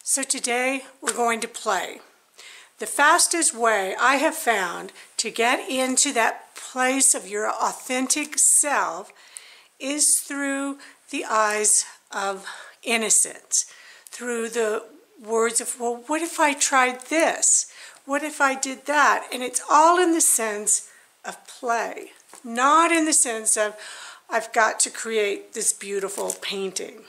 So today we're going to play. The fastest way I have found to get into that place of your authentic self is through the eyes of innocence, through the words of, well, what if I tried this? What if I did that? And it's all in the sense of play, not in the sense of, I've got to create this beautiful painting.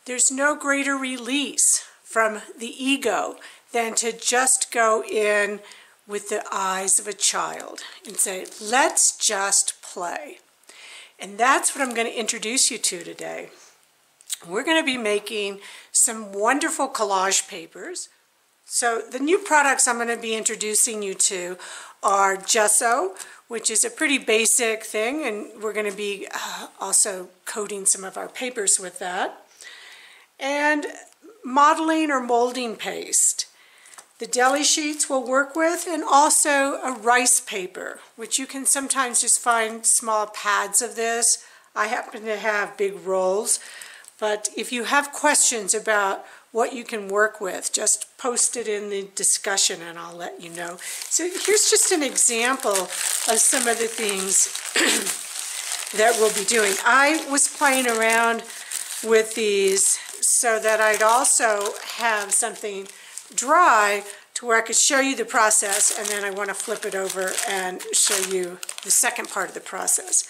There's no greater release from the ego than to just go in with the eyes of a child and say, let's just play. And that's what I'm going to introduce you to today. We're going to be making some wonderful collage papers. So the new products I'm going to be introducing you to are gesso, which is a pretty basic thing, and we're going to be also coating some of our papers with that. And modeling or molding paste. The deli sheets we'll work with, and also a rice paper, which you can sometimes just find small pads of this. I happen to have big rolls, but if you have questions about what you can work with, just post it in the discussion and I'll let you know. So here's just an example of some of the things that we'll be doing. I was playing around with these so that I'd also have something dry to where I could show you the process, and then I want to flip it over and show you the second part of the process.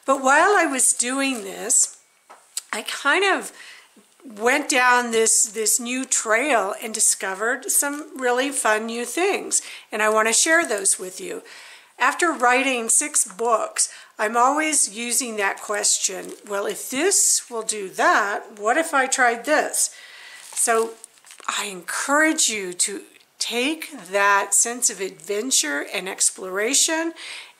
But while I was doing this, I kind of went down this new trail and discovered some really fun new things, and I want to share those with you. After writing 6 books, I'm always using that question, well, if this will do that, what if I tried this? So I encourage you to take that sense of adventure and exploration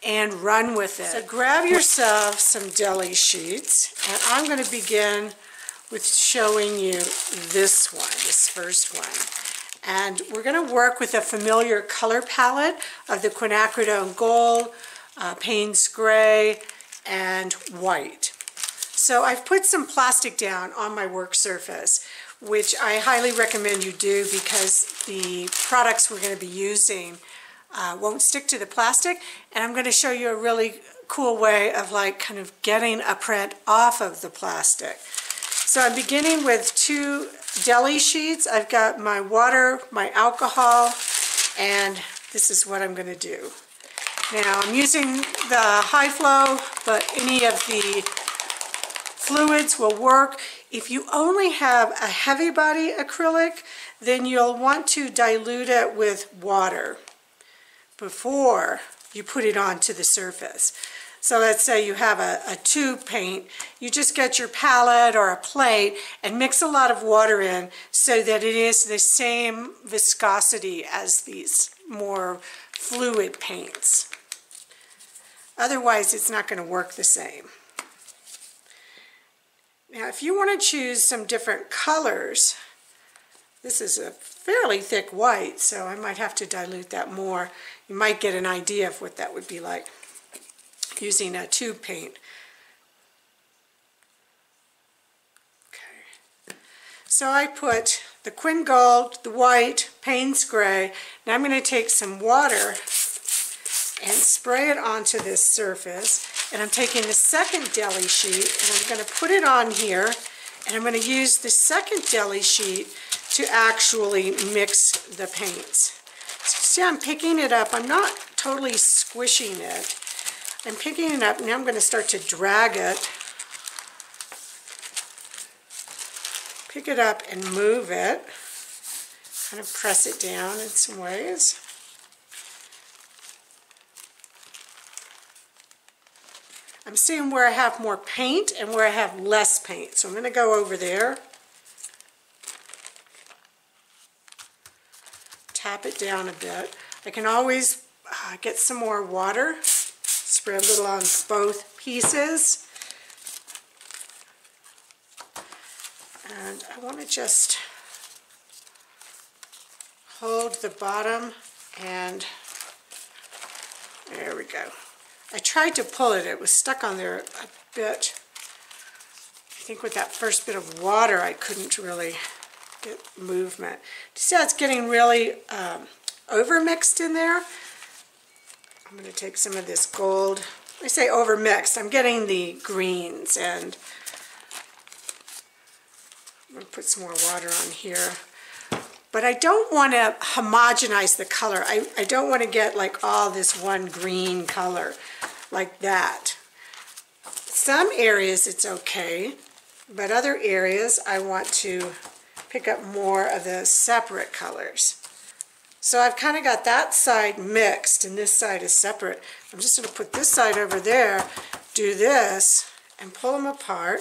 and run with it. So grab yourself some deli sheets, and I'm going to begin with showing you this one, this first one. And we're going to work with a familiar color palette of the quinacridone gold, Payne's gray, and white. So I've put some plastic down on my work surface, which I highly recommend you do because the products we're going to be using won't stick to the plastic. And I'm going to show you a really cool way of like kind of getting a print off of the plastic. So I'm beginning with 2 deli sheets. I've got my water, my alcohol, and this is what I'm going to do. Now I'm using the high flow, but any of the fluids will work. If you only have a heavy body acrylic, then you'll want to dilute it with water before you put it onto the surface. So let's say you have a tube paint, you just get your palette or a plate and mix a lot of water in so that it is the same viscosity as these more fluid paints. Otherwise, it's not going to work the same. Now, if you want to choose some different colors, this is a fairly thick white, so I might have to dilute that more. You might get an idea of what that would be like using a tube paint. Okay. So I put the Quin Gold, the white, Payne's gray. Now I'm going to take some water and spray it onto this surface. And I'm taking the second deli sheet and I'm going to put it on here, and I'm going to use the second deli sheet to actually mix the paints. So see, I'm picking it up. I'm not totally squishing it. I'm picking it up. Now I'm going to start to drag it. Pick it up and move it. Kind of press it down in some ways. I'm seeing where I have more paint and where I have less paint. So I'm going to go over there. Tap it down a bit. I can always get some more water. Spread a little on both pieces. And I want to just hold the bottom, and there we go. I tried to pull it. It was stuck on there a bit think with that first bit of water, I couldn't really get movement. You see how it's getting really over-mixed in there? I'm going to take some of this gold. I say over-mixed. I'm getting the greens, and I'm going to put some more water on here. But I don't want to homogenize the color. I don't want to get like all this one green color like that. Some areas it's okay, but other areas I want to pick up more of the separate colors. So I've kind of got that side mixed and this side is separate. I'm just going to put this side over there, do this, and pull them apart.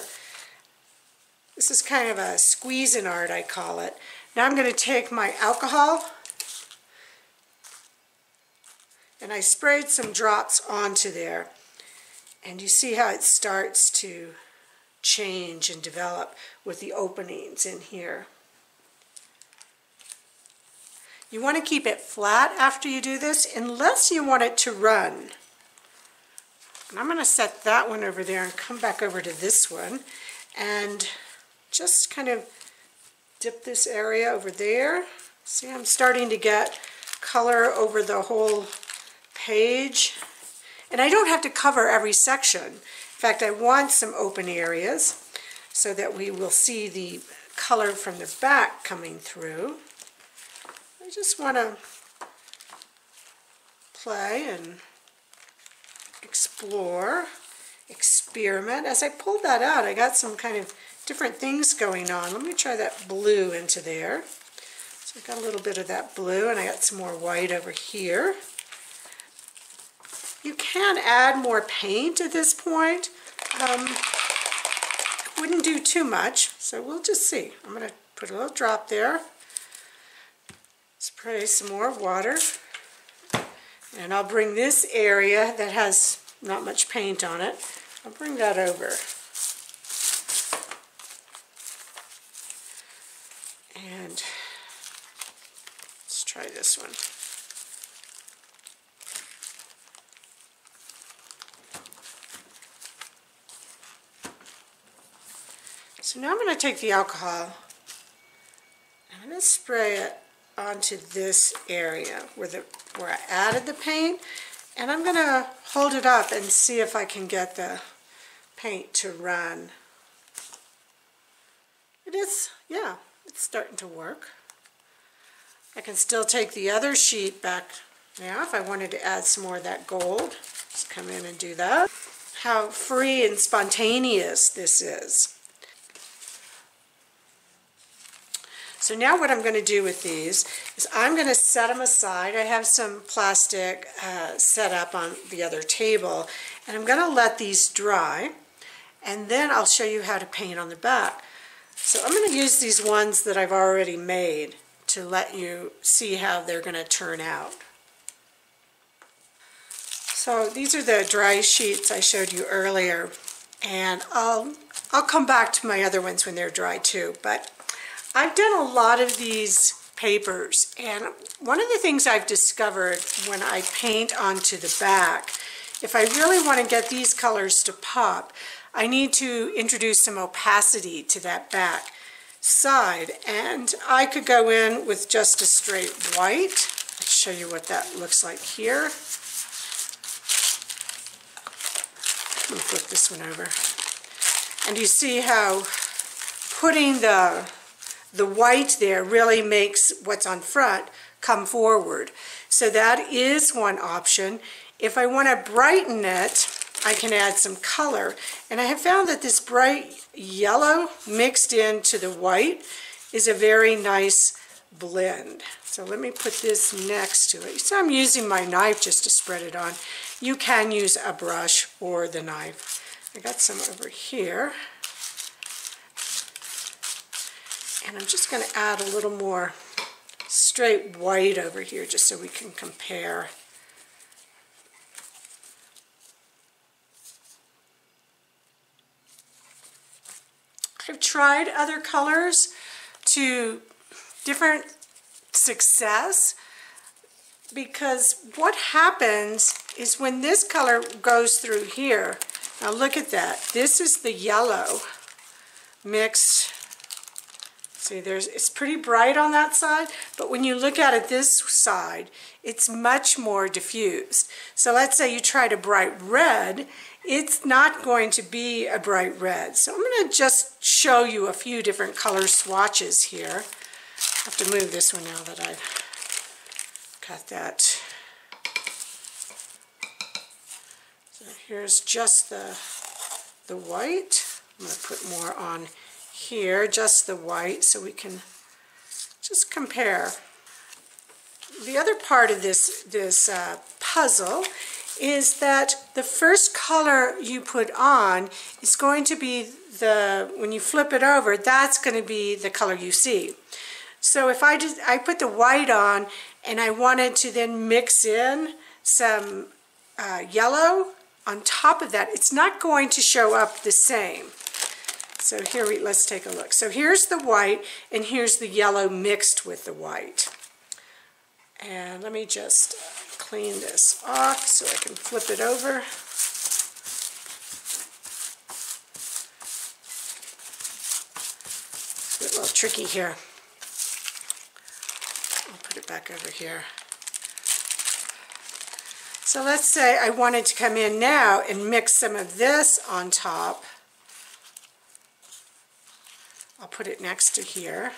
This is kind of a squeezing art, I call it. Now I'm going to take my alcohol, and I sprayed some drops onto there. And you see how it starts to change and develop with the openings in here. You want to keep it flat after you do this, unless you want it to run. And I'm going to set that one over there and come back over to this one and just kind of dip this area over there. See, I'm starting to get color over the whole page. And I don't have to cover every section. In fact, I want some open areas so that we will see the color from the back coming through. I just want to play and explore, experiment. As I pulled that out, I got some kind of different things going on. Let me try that blue into there. So I got a little bit of that blue, and I got some more white over here. You can add more paint at this point. Wouldn't do too much, so we'll just see. I'm going to put a little drop there. Spray some more water. And I'll bring this area that has not much paint on it, I'll bring that over. And let's try this one. So now I'm going to take the alcohol, I'm going to spray it onto this area where I added the paint, and I'm going to hold it up and see if I can get the paint to run. It is, yeah, it's starting to work. I can still take the other sheet back now if I wanted to add some more of that gold. Just come in and do that. How free and spontaneous this is. So now what I'm going to do with these is I'm going to set them aside. I have some plastic set up on the other table, and I'm going to let these dry, and then I'll show you how to paint on the back. So I'm going to use these ones that I've already made to let you see how they're going to turn out. So these are the dry sheets I showed you earlier, and I'll come back to my other ones when they're dry too, but I've done a lot of these papers, and one of the things I've discovered when I paint onto the back, if I really want to get these colors to pop, I need to introduce some opacity to that back side, and I could go in with just a straight white. I'll show you what that looks like here. Let me flip this one over. And you see how putting the white there really makes what's on front come forward. So that is one option. If I want to brighten it, I can add some color. And I have found that this bright yellow mixed into the white is a very nice blend. So let me put this next to it. So I'm using my knife just to spread it on. You can use a brush or the knife. I got some over here. And I'm just going to add a little more straight white over here just so we can compare. I've tried other colors to different success, because what happens is when this color goes through here, now look at that, this is the yellow. mix. See, it's pretty bright on that side, but when you look at it this side, it's much more diffused. So let's say you tried a bright red, it's not going to be a bright red. So I'm going to just show you a few different color swatches here. I have to move this one now that I've cut that. So here's just the white. I'm going to put more on here, just the white, so we can just compare. The other part of this puzzle is that the first color you put on is going to be when you flip it over, that's going to be the color you see. So if I put the white on and I wanted to then mix in some yellow on top of that, it's not going to show up the same. So here let's take a look. So here's the white and here's the yellow mixed with the white. And let me just clean this off so I can flip it over. It's a little tricky here. I'll put it back over here. So let's say I wanted to come in now and mix some of this on top. I'll put it next to here.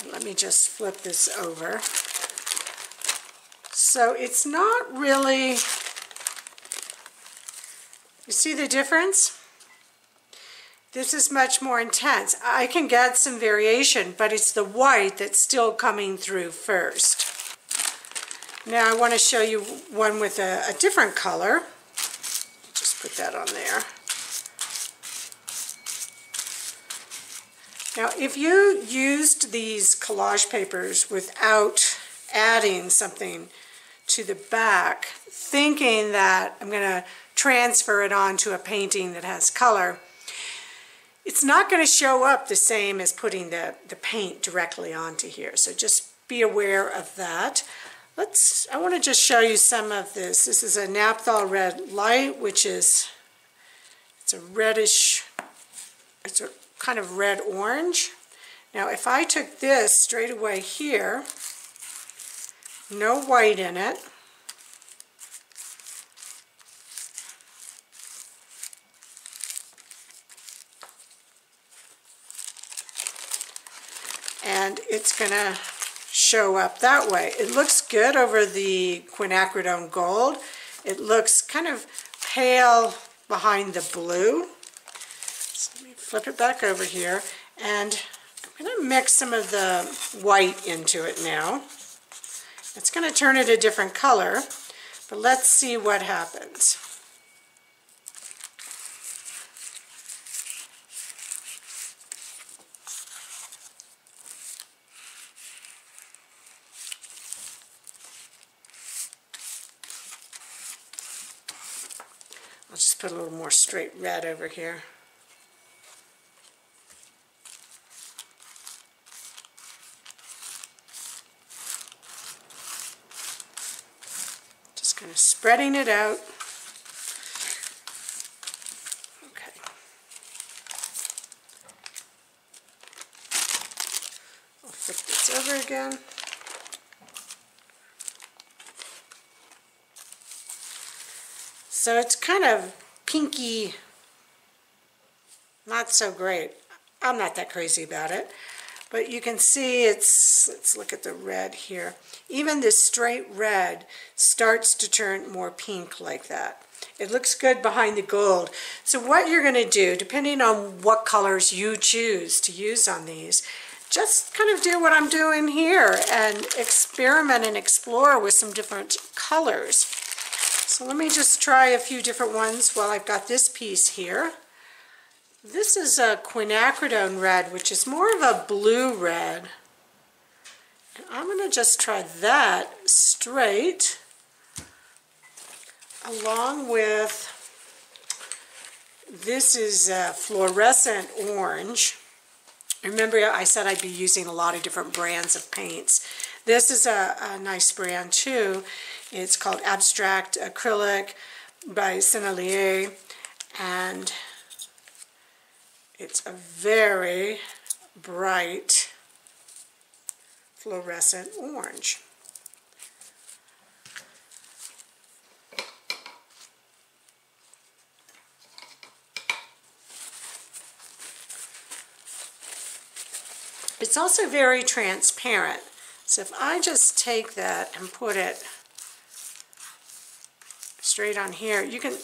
And let me just flip this over. So it's not really, you see the difference? This is much more intense. I can get some variation, but it's the white that's still coming through first. Now I want to show you one with a different color. Just put that on there. Now, if you used these collage papers without adding something to the back, thinking that I'm going to transfer it onto a painting that has color, it's not going to show up the same as putting the paint directly onto here. So just be aware of that. I want to just show you some of this. This is a Naphtha Red Light, which is, it's a reddish, it's a kind of red-orange. Now if I took this straight away here, no white in it, and it's going to show up that way. It looks good over the quinacridone gold. It looks kind of pale behind the blue. Let me flip it back over here, and I'm going to mix some of the white into it now. It's going to turn it a different color, but let's see what happens. I'll just put a little more straight red over here. Kind of spreading it out. Okay. I'll flip this over again. So it's kind of pinky, not so great. I'm not that crazy about it. But you can see let's look at the red here. Even this straight red starts to turn more pink like that. It looks good behind the gold. So what you're going to do, depending on what colors you choose to use on these, just kind of do what I'm doing here and experiment and explore with some different colors. So let me just try a few different ones while I've got this piece here. This is a quinacridone red, which is more of a blue red. And I'm going to just try that straight along with, this is a fluorescent orange. Remember I said I'd be using a lot of different brands of paints. This is a nice brand too. It's called Abstract Acrylic by Sandra, and It's a very bright fluorescent orange. It's also very transparent. So if I just take that and put it straight on here, you can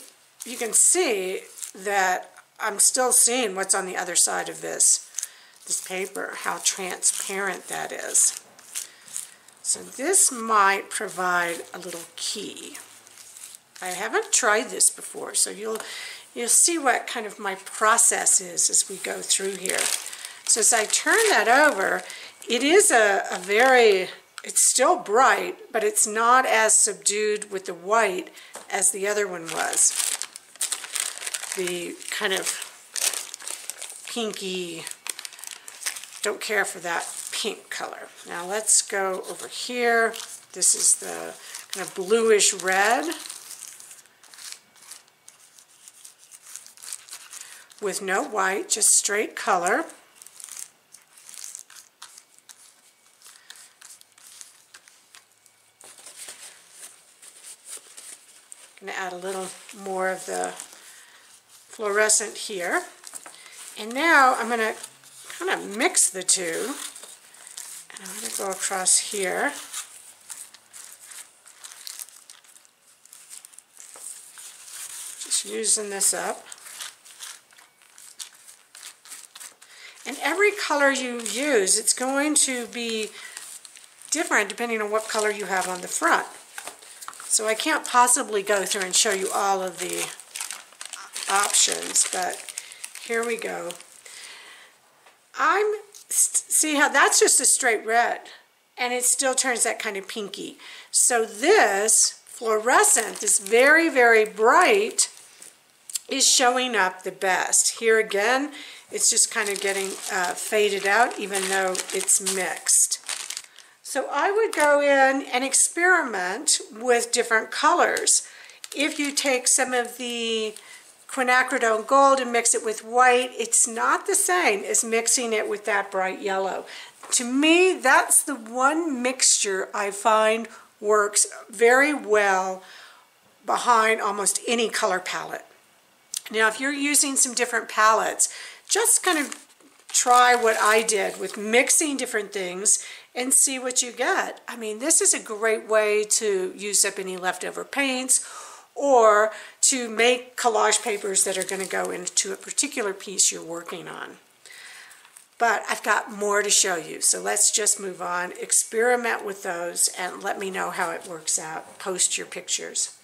see that I'm still seeing what's on the other side of this paper, how transparent that is. So this might provide a little key. I haven't tried this before, so you'll see what kind of my process is as we go through here. So as I turn that over, it is it's still bright, but it's not as subdued with the white as the other one was. The kind of pinky, don't care for that pink color. Now let's go over here. This is the kind of bluish red with no white, just straight color. I'm going to add a little more of the fluorescent here. And now I'm going to kind of mix the two. And I'm going to go across here. Just using this up. And every color you use, it's going to be different depending on what color you have on the front. So I can't possibly go through and show you all of the options, but here we go. See how that's just a straight red, and it still turns that kind of pinky. So this fluorescent, this very, very bright, is showing up the best. Here again, it's just kind of getting faded out, even though it's mixed. So I would go in and experiment with different colors. If you take some of the quinacridone gold and mix it with white, it's not the same as mixing it with that bright yellow. To me, that's the one mixture I find works very well behind almost any color palette. Now, if you're using some different palettes, just kind of try what I did with mixing different things and see what you get. I mean, this is a great way to use up any leftover paints or to make collage papers that are going to go into a particular piece you're working on. But I've got more to show you, so let's just move on, experiment with those, and let me know how it works out. Post your pictures.